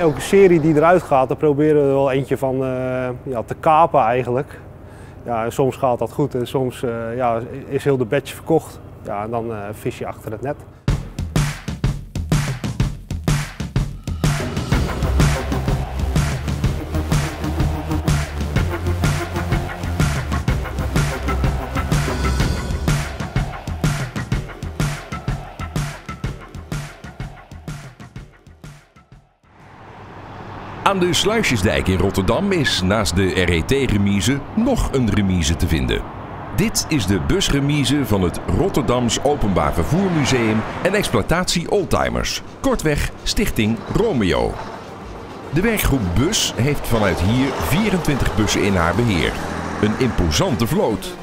elke serie die eruit gaat, daar proberen we er wel eentje van te kapen eigenlijk. Ja, en soms gaat dat goed en soms is heel de badge verkocht. Ja, en dan vis je achter het net. Aan de Sluisjesdijk in Rotterdam is naast de RET-remise nog een remise te vinden. Dit is de busremise van het Rotterdams Openbaar Vervoer Museum en Exploitatie Oldtimers, kortweg Stichting Romeo. De werkgroep Bus heeft vanuit hier 24 bussen in haar beheer. Een imposante vloot.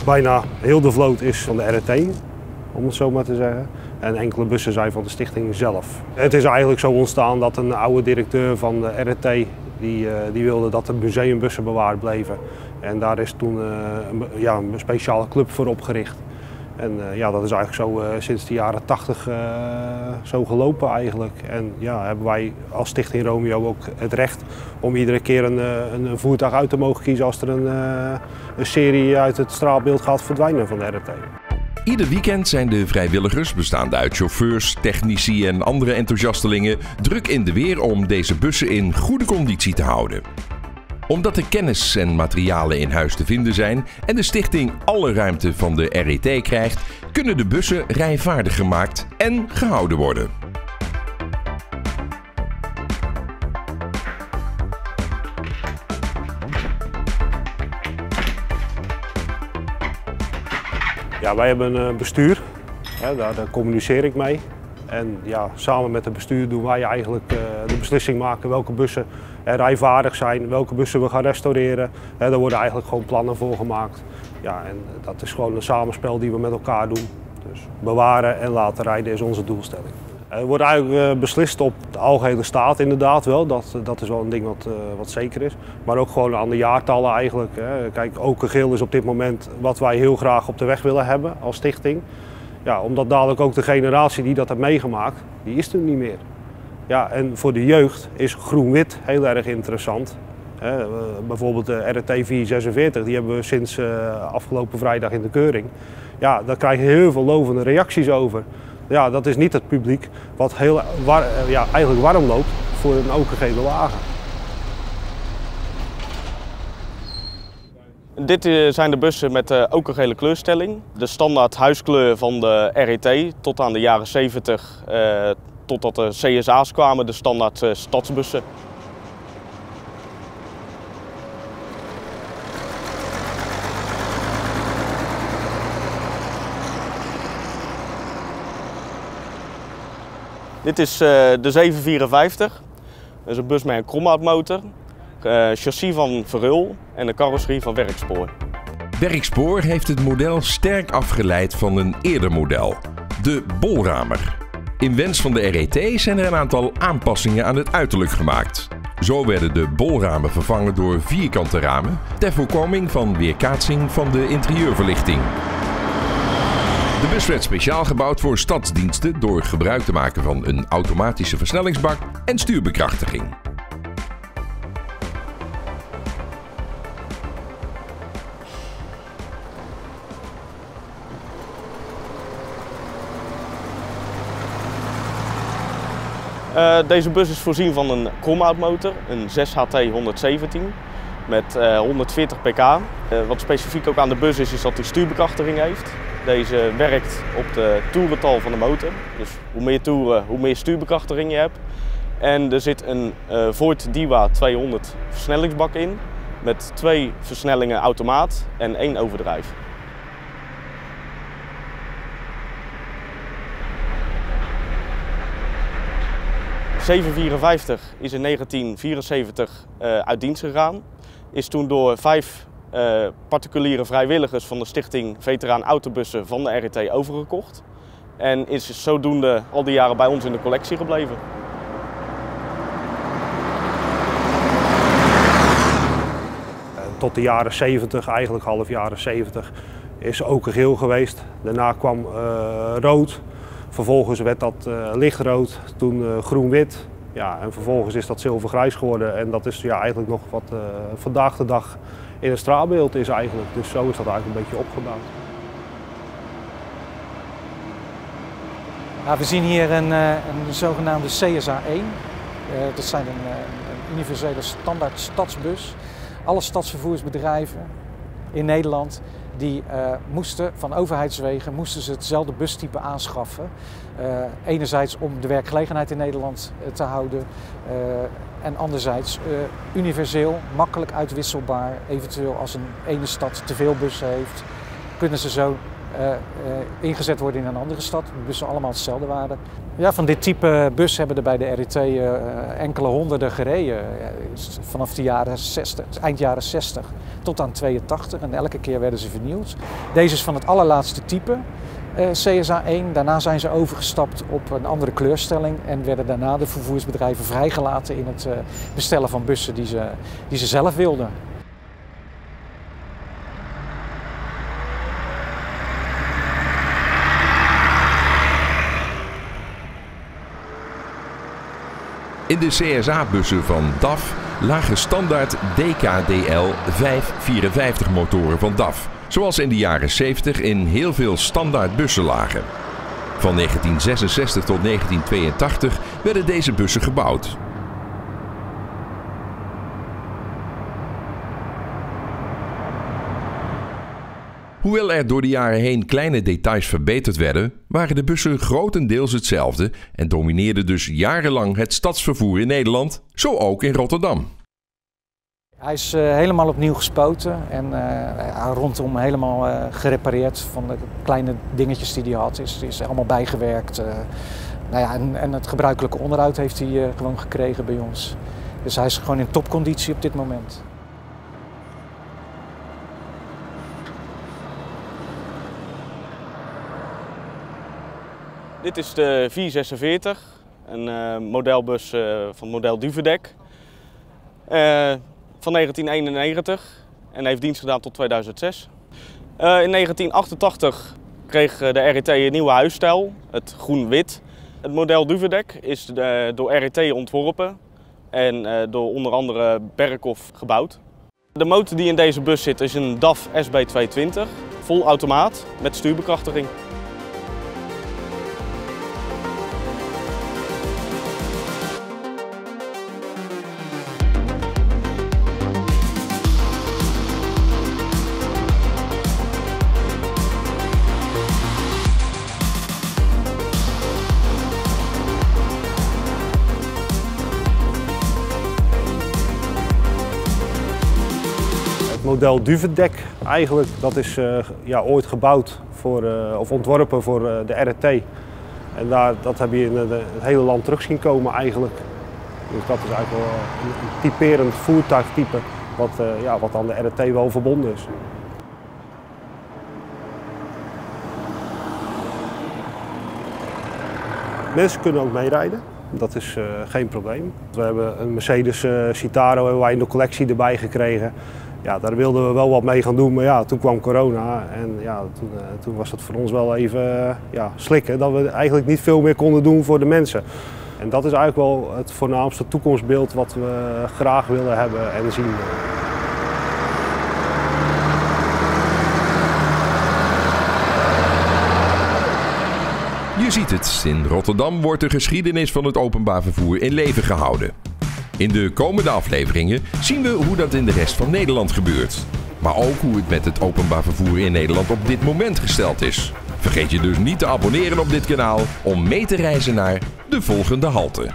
Bijna heel de vloot is van de RET, om het zo maar te zeggen. En enkele bussen zijn van de stichting zelf. Het is eigenlijk zo ontstaan dat een oude directeur van de RET die wilde dat de museumbussen bewaard bleven. En daar is toen een speciale club voor opgericht. En dat is eigenlijk zo sinds de jaren 80 zo gelopen eigenlijk. En ja, hebben wij als Stichting Romeo ook het recht om iedere keer een voertuig uit te mogen kiezen als er een serie uit het straatbeeld gaat verdwijnen van de RET. Ieder weekend zijn de vrijwilligers, bestaande uit chauffeurs, technici en andere enthousiastelingen, druk in de weer om deze bussen in goede conditie te houden. Omdat de kennis en materialen in huis te vinden zijn en de stichting alle ruimte van de RET krijgt, kunnen de bussen rijvaardig gemaakt en gehouden worden. Ja, wij hebben een bestuur, daar communiceer ik mee. En ja, samen met het bestuur doen wij eigenlijk de beslissing maken welke bussen rijvaardig zijn, welke bussen we gaan restaureren. Daar worden eigenlijk gewoon plannen voor gemaakt. Ja, en dat is gewoon een samenspel die we met elkaar doen. Dus bewaren en laten rijden is onze doelstelling. Er wordt eigenlijk beslist op de algehele staat inderdaad wel, dat is wel een ding wat zeker is. Maar ook gewoon aan de jaartallen eigenlijk. Kijk, Okergeel is op dit moment wat wij heel graag op de weg willen hebben als stichting. Ja, omdat dadelijk ook de generatie die dat heeft meegemaakt, die is er niet meer. Ja, en voor de jeugd is groen-wit heel erg interessant. Bijvoorbeeld de RET 446, die hebben we sinds afgelopen vrijdag in de keuring. Ja, daar krijg je heel veel lovende reacties over. Ja, dat is niet het publiek wat eigenlijk warm loopt voor een okergele wagen. Dit zijn de bussen met de okergele kleurstelling. De standaard huiskleur van de RET tot aan de jaren 70, totdat de CSA's kwamen, de standaard stadsbussen. Dit is de 754. Dat is een bus met een kromhoutmotor, chassis van Verul en een carrosserie van Werkspoor. Werkspoor heeft het model sterk afgeleid van een eerder model, de bolramer. In wens van de RET zijn er een aantal aanpassingen aan het uiterlijk gemaakt. Zo werden de bolramen vervangen door vierkante ramen ter voorkoming van weerkaatsing van de interieurverlichting. De bus werd speciaal gebouwd voor stadsdiensten door gebruik te maken van een automatische versnellingsbak en stuurbekrachtiging. Deze bus is voorzien van een kromhoutmotor, een 6HT 117 met 140 pk. Wat specifiek ook aan de bus is dat hij stuurbekrachtiging heeft. Deze werkt op de toerental van de motor. Dus hoe meer toeren, hoe meer stuurbekrachtiging je hebt. En er zit een Voith Diva 200 versnellingsbak in met 2 versnellingen automaat en 1 overdrijf. De 754 is in 1974 uit dienst gegaan. Is toen door 5 particuliere vrijwilligers van de stichting Veteraan Autobussen van de RET overgekocht. En is zodoende al die jaren bij ons in de collectie gebleven. Tot de jaren 70, eigenlijk half jaren 70, is ook geel geweest. Daarna kwam rood. Vervolgens werd dat lichtrood, toen groen-wit. Ja, en vervolgens is dat zilvergrijs geworden. En dat is ja, eigenlijk nog wat vandaag de dag in het straatbeeld is eigenlijk. Dus zo is dat eigenlijk een beetje opgebouwd. Ja, we zien hier een zogenaamde CSA1. Dat zijn een universele standaard stadsbus. Alle stadsvervoersbedrijven in Nederland die moesten van overheidswegen hetzelfde bustype aanschaffen. Enerzijds om de werkgelegenheid in Nederland te houden en anderzijds universeel, makkelijk uitwisselbaar. Eventueel als een ene stad te veel bussen heeft, kunnen ze zo ingezet worden in een andere stad. De bussen allemaal hetzelfde waren. Ja, van dit type bus hebben er bij de RET enkele honderden gereden. Vanaf de jaren 60, eind jaren 60 tot aan 82 en elke keer werden ze vernieuwd. Deze is van het allerlaatste type, CSA1. Daarna zijn ze overgestapt op een andere kleurstelling en werden daarna de vervoersbedrijven vrijgelaten in het bestellen van bussen die ze zelf wilden. In de CSA-bussen van DAF lagen standaard DKDL 554 motoren van DAF, zoals in de jaren 70 in heel veel standaard bussen lagen. Van 1966 tot 1982 werden deze bussen gebouwd. Hoewel er door de jaren heen kleine details verbeterd werden, waren de bussen grotendeels hetzelfde en domineerden dus jarenlang het stadsvervoer in Nederland, zo ook in Rotterdam. Hij is helemaal opnieuw gespoten en rondom helemaal gerepareerd van de kleine dingetjes die hij had. Is allemaal bijgewerkt. Nou ja, en het gebruikelijke onderhoud heeft hij gewoon gekregen bij ons. Dus hij is gewoon in topconditie op dit moment. Dit is de 446, een modelbus van het model Duvedek van 1991 en heeft dienst gedaan tot 2006. In 1988 kreeg de RET een nieuwe huisstijl, het groen-wit. Het model Duvedek is door RET ontworpen en door onder andere Berkhoff gebouwd. De motor die in deze bus zit is een DAF SB220, vol automaat met stuurbekrachtiging. Het model Duvedek eigenlijk, dat is ooit gebouwd of ontworpen voor de RET. En dat heb je in het hele land terug zien komen eigenlijk. Dus dat is eigenlijk wel een typerend voertuigtype wat aan de RET wel verbonden is. Mensen kunnen ook meerijden, dat is geen probleem. We hebben een Mercedes Citaro hebben wij in de collectie erbij gekregen. Ja, daar wilden we wel wat mee gaan doen, maar ja, toen kwam corona en ja, toen was het voor ons wel even slikken dat we eigenlijk niet veel meer konden doen voor de mensen. En dat is eigenlijk wel het voornaamste toekomstbeeld wat we graag willen hebben en zien. Je ziet het, in Rotterdam wordt de geschiedenis van het openbaar vervoer in leven gehouden. In de komende afleveringen zien we hoe dat in de rest van Nederland gebeurt. Maar ook hoe het met het openbaar vervoer in Nederland op dit moment gesteld is. Vergeet je dus niet te abonneren op dit kanaal om mee te reizen naar de volgende halte.